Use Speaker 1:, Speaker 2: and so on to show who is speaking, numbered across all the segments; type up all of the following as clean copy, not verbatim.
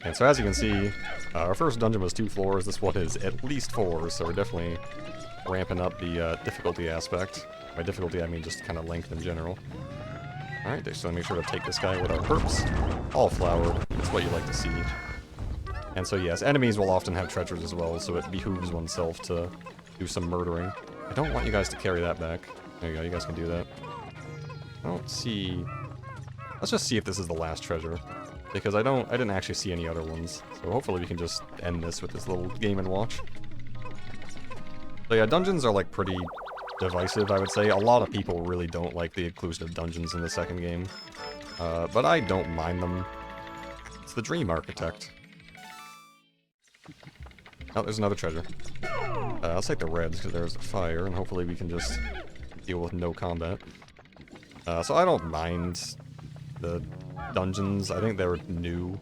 Speaker 1: And so as you can see, our first dungeon was 2 floors, this one is at least 4, so we're definitely ramping up the difficulty aspect. By difficulty I mean just kind of length in general. Alright, so make sure to take this guy with our perps. All flowered, that's what you like to see. And so yes, enemies will often have treasures as well, so it behooves oneself to do some murdering. I don't want you guys to carry that back. There you go, you guys can do that. I don't see... Let's just see if this is the last treasure. Because I didn't actually see any other ones. So hopefully we can just end this with this little game and watch. So yeah, dungeons are like pretty divisive, I would say. A lot of people really don't like the inclusion of dungeons in the second game. But I don't mind them. It's the Dream Architect. Oh, there's another treasure. I'll take the reds because there's the fire, and hopefully we can just deal with no combat. So I don't mind the dungeons. I think they're new.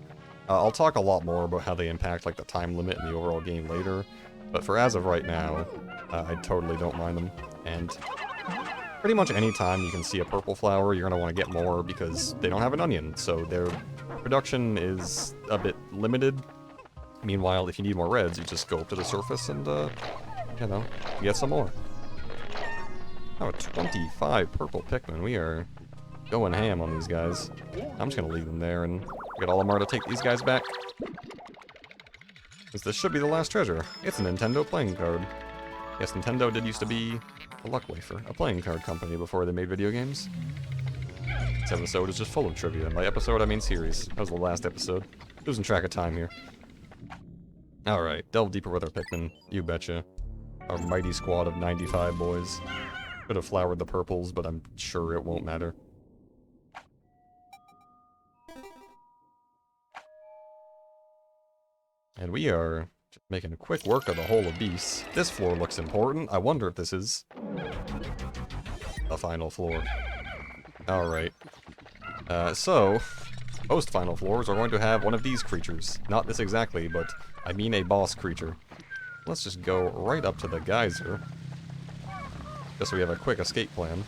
Speaker 1: I'll talk a lot more about how they impact like the time limit in the overall game later, but for as of right now, I totally don't mind them. And pretty much any time you can see a purple flower, you're going to want to get more because they don't have an onion, so their production is a bit limited. Meanwhile, if you need more reds, you just go up to the surface and, you know, get some more. Oh, 25 purple Pikmin. We are going ham on these guys. I'm just gonna leave them there and get Olimar to take these guys back. Because this should be the last treasure. It's a Nintendo playing card. Yes, Nintendo did used to be a luck wafer, a playing card company before they made video games. This episode is just full of trivia. And by episode, I mean series. That was the last episode. Losing track of time here. Alright, delve deeper with our Pikmin. You betcha. Our mighty squad of 95 boys. Could have flowered the purples, but I'm sure it won't matter. And we are just making quick work of the whole of beasts. This floor looks important. I wonder if this is the final floor. Alright. So, most final floors are going to have one of these creatures. Not this exactly, but I mean a boss creature. Let's just go right up to the geyser. Just so we have a quick escape plan.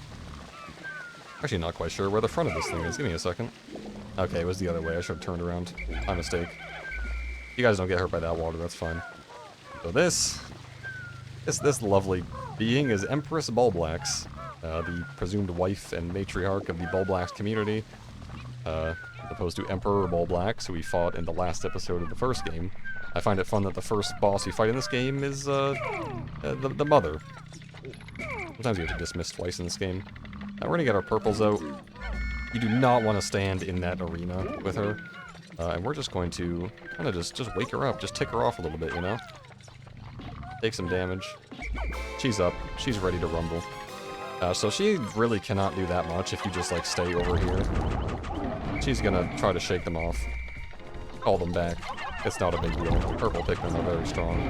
Speaker 1: Actually, not quite sure where the front of this thing is. Give me a second. Okay, it was the other way. I should have turned around. My mistake. You guys don't get hurt by that water, that's fine. So this lovely being is Empress Bulblax, the presumed wife and matriarch of the Bulblax community, as opposed to Emperor Bulblax, who we fought in the last episode of the first game. I find it fun that the first boss you fight in this game is the mother. Sometimes you have to dismiss twice in this game. Now we're gonna get our purples out. You do not want to stand in that arena with her. And we're just going to kind of just wake her up, just tick her off a little bit, you know? Take some damage. She's up. She's ready to rumble. So she really cannot do that much if you just, like, stay over here. She's gonna try to shake them off. Call them back. It's not a big deal. Purple Pikmin are very strong.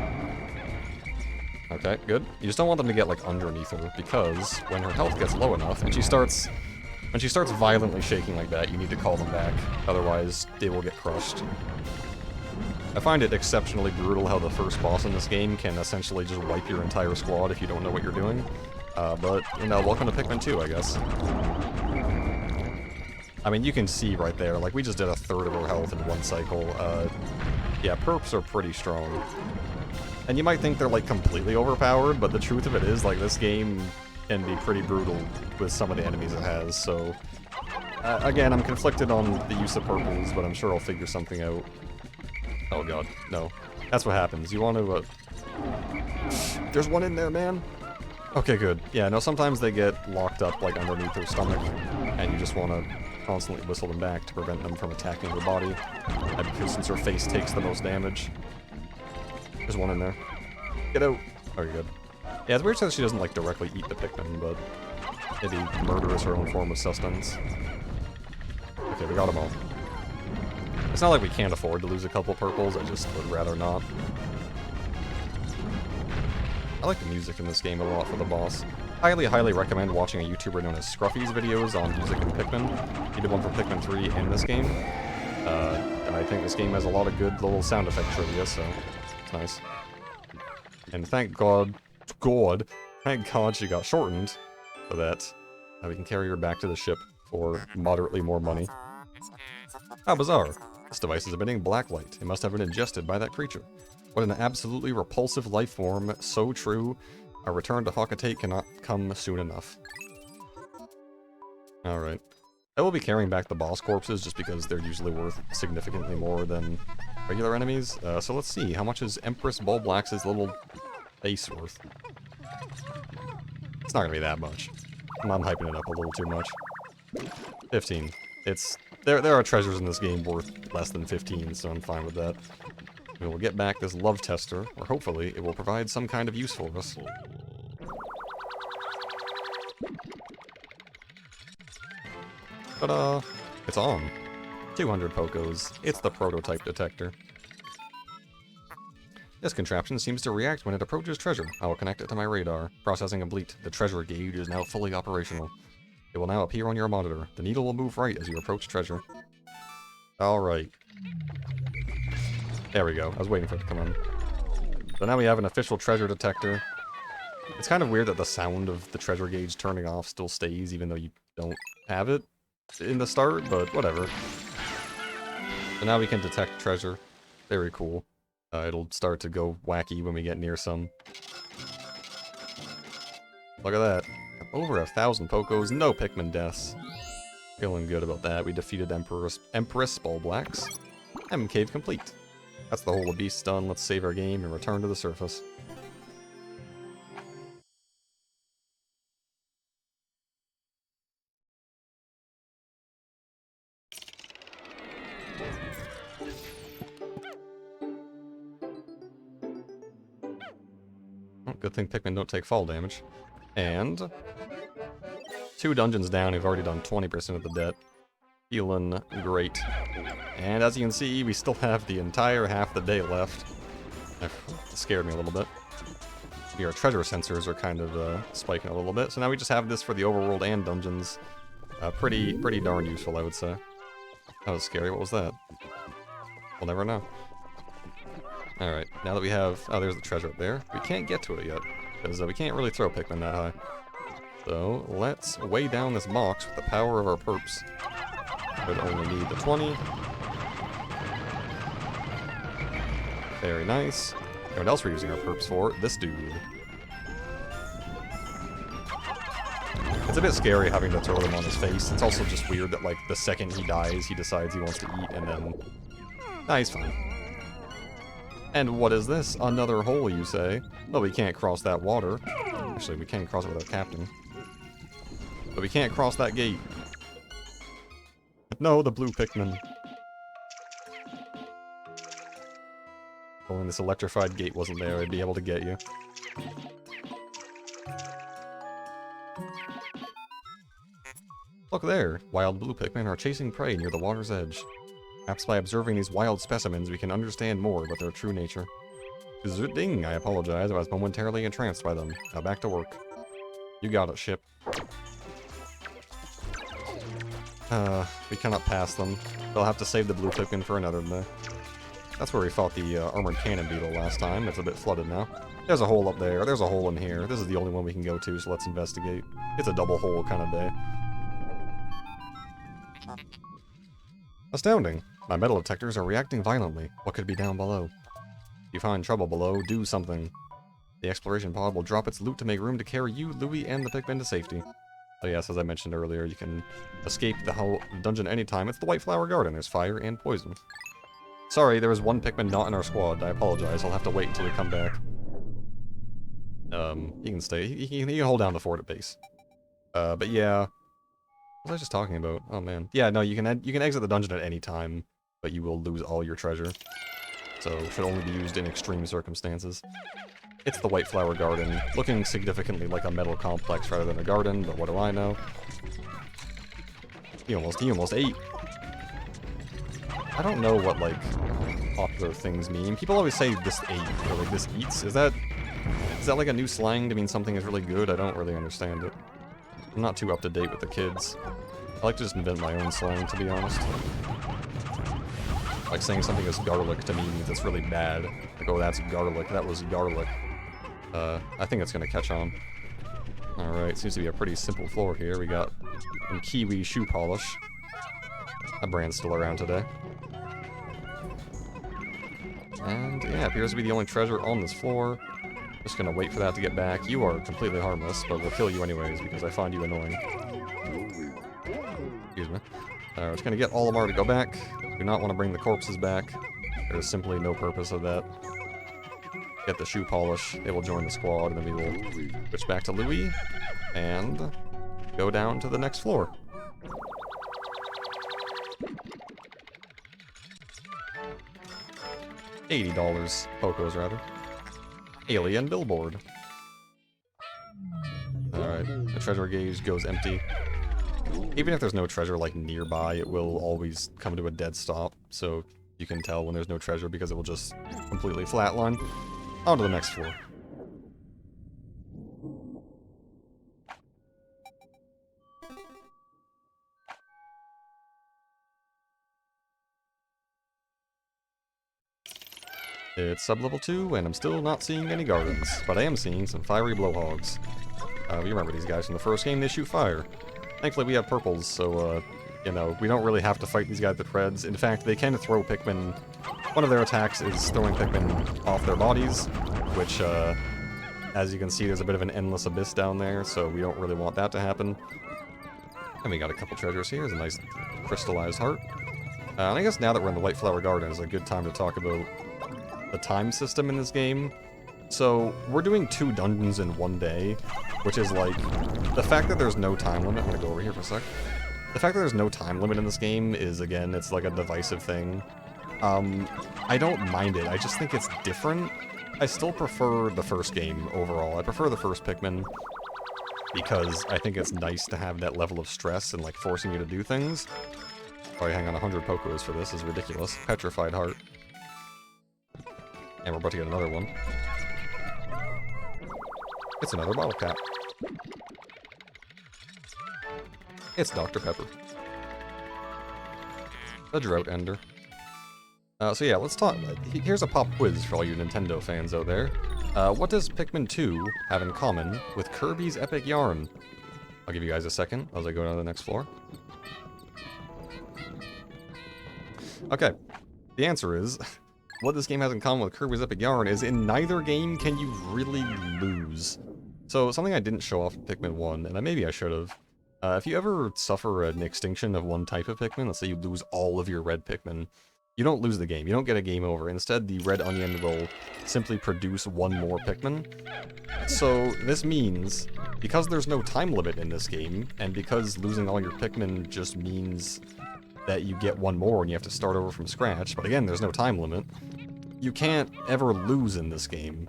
Speaker 1: Okay, good. You just don't want them to get, like, underneath her, because when her health gets low enough, and she starts violently shaking like that, you need to call them back. Otherwise, they will get crushed. I find it exceptionally brutal how the first boss in this game can essentially just wipe your entire squad if you don't know what you're doing. But, you know, welcome to Pikmin 2, I guess. I mean, you can see right there, like, we just did a third of our health in one cycle. Yeah, perps are pretty strong. And you might think they're, like, completely overpowered, but the truth of it is, like, this game can be pretty brutal with some of the enemies it has, so... again, I'm conflicted on the use of purples, but I'm sure I'll figure something out. Oh god, no. That's what happens. You want to, There's one in there, man! Okay, good. Yeah, no, sometimes they get locked up, like, underneath their stomach, and you just want to constantly whistle them back to prevent them from attacking your body. Because since her face takes the most damage. There's one in there. Get out! Oh, you're good. Yeah, it's weird that she doesn't, like, directly eat the Pikmin, but maybe murder is her own form of sustenance. Okay, we got them all. It's not like we can't afford to lose a couple purples, I just would rather not. I like the music in this game a lot for the boss. Highly, highly recommend watching a YouTuber known as Scruffy's videos on music in Pikmin. He did one for Pikmin 3 and this game. I think this game has a lot of good little sound effect trivia, so it's nice. And thank God she got shortened, so that we can carry her back to the ship for moderately more money. How bizarre. This device is emitting black light. It must have been ingested by that creature. What an absolutely repulsive life form. So true. Our return to Hawkatate cannot come soon enough. Alright. I will be carrying back the boss corpses just because they're usually worth significantly more than regular enemies. So let's see. How much is Empress Bulblax's little face worth? It's not gonna be that much. I'm hyping it up a little too much. 15. There are treasures in this game worth less than 15, so I'm fine with that. We will get back this love tester, or hopefully it will provide some kind of use for us. Ta-da! It's on. 200 Pokos. It's the prototype detector. This contraption seems to react when it approaches treasure. I will connect it to my radar. Processing complete. The treasure gauge is now fully operational. It will now appear on your monitor. The needle will move right as you approach treasure. Alright. There we go. I was waiting for it to come on. So now we have an official treasure detector. It's kind of weird that the sound of the treasure gauge turning off still stays even though you don't have it in the start, but whatever. So now we can detect treasure. Very cool. It'll start to go wacky when we get near some. Look at that. Over 1,000 Pokos, no Pikmin deaths. Feeling good about that. We defeated Empress Bulblax. Cave complete. That's the whole of Beast done. Let's save our game and return to the surface. Oh, good thing Pikmin don't take fall damage. And 2 dungeons down, we've already done 20% of the debt. Feeling great. And as you can see, we still have the entire half the day left. That scared me a little bit. Our treasure sensors are kind of spiking a little bit, so now we just have this for the overworld and dungeons. Pretty darn useful, I would say. That was scary. What was that? We'll never know. Alright, now that we have... Oh, there's the treasure up there. We can't get to it yet, because we can't really throw Pikmin that high. So, let's weigh down this box with the power of our perps. Would only need the 20. Very nice. And what else we're using our perps for? This dude. It's a bit scary having to throw them on his face. It's also just weird that, like, the second he dies, he decides he wants to eat, and then... Nah, he's fine. And what is this? Another hole, you say? Well, we can't cross that water. Actually, we can cross it with our captain. But we can't cross that gate. No, the blue Pikmin. If only this electrified gate wasn't there, I'd be able to get you. Look there! Wild blue Pikmin are chasing prey near the water's edge. Perhaps by observing these wild specimens, we can understand more about their true nature. Ding! I apologize, I was momentarily entranced by them. Now back to work. You got it, ship. We cannot pass them. We'll have to save the blue Pikmin for another day. That's where we fought the armored cannon beetle last time. It's a bit flooded now. There's a hole up there. There's a hole in here. This is the only one we can go to, so let's investigate. It's a double hole kind of day. Astounding. My metal detectors are reacting violently. What could be down below? If you find trouble below, do something. The exploration pod will drop its loot to make room to carry you, Louie, and the Pikmin to safety. Oh yes, as I mentioned earlier, you can escape the dungeon anytime. It's the White Flower Garden. There's fire and poison. Sorry, there was one Pikmin not in our squad. I apologize. I'll have to wait until we come back. He can stay. He can hold down the fort at base. But yeah. What was I just talking about? Oh man. Yeah, no, you can exit the dungeon at any time, but you will lose all your treasure. So, should only be used in extreme circumstances. It's the White Flower Garden, looking significantly like a metal complex rather than a garden, but what do I know? He almost ate. I don't know what, like, popular things mean. People always say this ate, or like this eats. Is that like a new slang to mean something is really good? I don't really understand it. I'm not too up to date with the kids. I like to just invent my own slang, to be honest. Like saying something is garlic to me means it's really bad. Like, oh, that's garlic. That was garlic. I think it's gonna catch on. Alright, seems to be a pretty simple floor here. We got some Kiwi shoe polish. That brand's still around today. And yeah, appears to be the only treasure on this floor. Just gonna wait for that to get back. You are completely harmless, but we'll kill you anyways because I find you annoying. Excuse me. We're just gonna get Olimar to go back. Do not want to bring the corpses back. There's simply no purpose of that. Get the shoe polish. They will join the squad, and then we will switch back to Louis and go down to the next floor. $80. Pocos, rather. Alien billboard. Alright, the treasure gauge goes empty. Even if there's no treasure, like, nearby, it will always come to a dead stop, so you can tell when there's no treasure because it will just completely flatline. On to the next floor. It's sub-level 2, and I'm still not seeing any gardens, but I am seeing some fiery blowhogs. We remember these guys from the first game, they shoot fire. Thankfully we have purples, so, you know, we don't really have to fight these guys with reds. In fact, they can throw Pikmin. One of their attacks is throwing Pikmin off their bodies, which, as you can see, there's a bit of an endless abyss down there, so we don't really want that to happen. And we got a couple treasures here. There's a nice crystallized heart. And I guess now that we're in the White Flower Garden is a good time to talk about the time system in this game. So, we're doing 2 dungeons in one day, which is like, the fact that there's no time limit. I'm gonna go over here for a sec. The fact that there's no time limit in this game is, again, it's like a divisive thing. I don't mind it, I just think it's different. I still prefer the first game overall. I prefer the first Pikmin because I think it's nice to have that level of stress and like forcing you to do things. Alright, hang on, 100 Pocos for this is ridiculous. Petrified heart. And we're about to get another one. It's another bottle cap. It's Dr. Pepper. The Drought Ender. So yeah, let's talk. Here's a pop quiz for all you Nintendo fans out there. What does Pikmin 2 have in common with Kirby's Epic Yarn? I'll give you guys a second as I go down to the next floor. Okay, the answer is, what this game has in common with Kirby's Epic Yarn is in neither game can you really lose. So something I didn't show off in Pikmin 1, and maybe I should have. If you ever suffer an extinction of one type of Pikmin, let's say you lose all of your red Pikmin, you don't lose the game. You don't get a game over. Instead, the red onion will simply produce one more Pikmin. So this means, because there's no time limit in this game, and because losing all your Pikmin just means that you get one more and you have to start over from scratch, but again, there's no time limit, you can't ever lose in this game.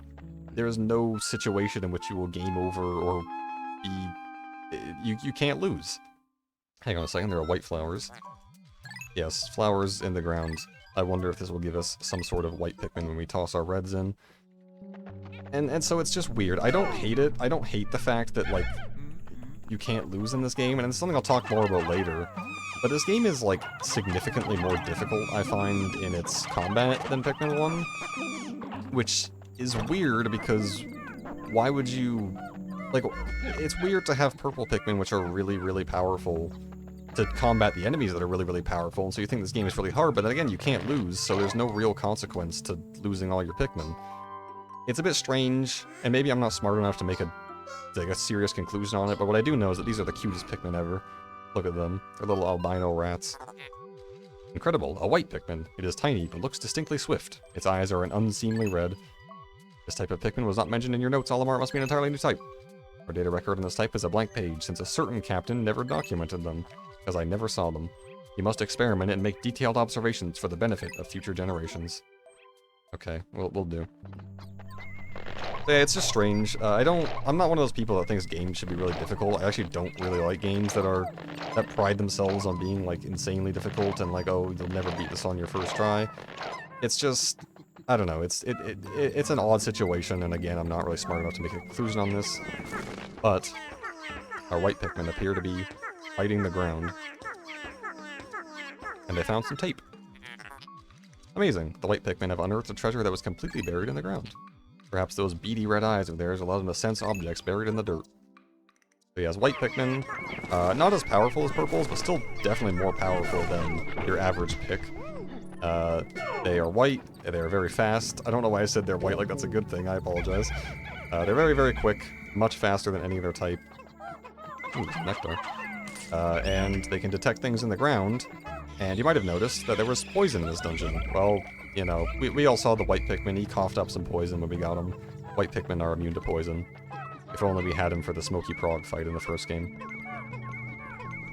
Speaker 1: There's no situation in which you will game over or be... You can't lose. Hang on a second, there are white flowers. Yes, flowers in the ground. I wonder if this will give us some sort of white Pikmin when we toss our reds in. And so it's just weird. I don't hate it. I don't hate the fact that, like, you can't lose in this game, and it's something I'll talk more about later. But this game is, like, significantly more difficult, I find, in its combat than Pikmin 1. Which is weird, because why would you... Like, it's weird to have purple Pikmin, which are really, really powerful, to combat the enemies that are really, really powerful, and so you think this game is really hard, but then again, you can't lose, so there's no real consequence to losing all your Pikmin. It's a bit strange, and maybe I'm not smart enough to make a serious conclusion on it, but what I do know is that these are the cutest Pikmin ever. Look at them. They're little albino rats. Incredible, a white Pikmin. It is tiny, but looks distinctly swift. Its eyes are an unseemly red. This type of Pikmin was not mentioned in your notes, Olimar. It must be an entirely new type. Our data record on this type is a blank page, since a certain captain never documented them, because I never saw them. You must experiment and make detailed observations for the benefit of future generations. Okay, we'll do. Yeah, it's just strange. I'm not one of those people that thinks games should be really difficult. I actually don't really like games that pride themselves on being, like, insanely difficult and like, oh, you'll never beat this on your first try. It's just, I don't know, it's an odd situation, and again, I'm not really smart enough to make a conclusion on this. But our white Pikmin appear to be fighting the ground. And they found some tape. Amazing. The white Pikmin have unearthed a treasure that was completely buried in the ground. Perhaps those beady red eyes of theirs allow them to sense objects buried in the dirt. So he has white Pikmin. Not as powerful as purples, but still definitely more powerful than your average pick. They are white, they are very fast. I don't know why I said they're white like that's a good thing, I apologize. They're very, very quick, much faster than any other type. Ooh, nectar. And they can detect things in the ground, and you might have noticed that there was poison in this dungeon. Well, you know, we all saw the white Pikmin, he coughed up some poison when we got him. White Pikmin are immune to poison. If only we had him for the Smoky Prog fight in the first game.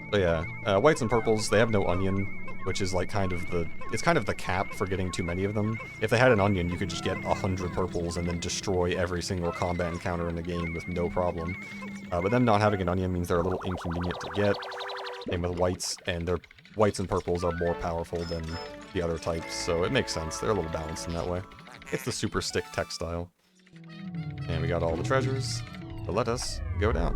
Speaker 1: But yeah, whites and purples, they have no onion, which is like it's kind of the cap for getting too many of them. If they had an onion, you could just get 100 purples and then destroy every single combat encounter in the game with no problem. But them not having an onion means they're a little inconvenient to get. Same with whites, and their whites and purples are more powerful than the other types, so it makes sense. They're a little balanced in that way. It's the super stick textile. And we got all the treasures, so let us go down.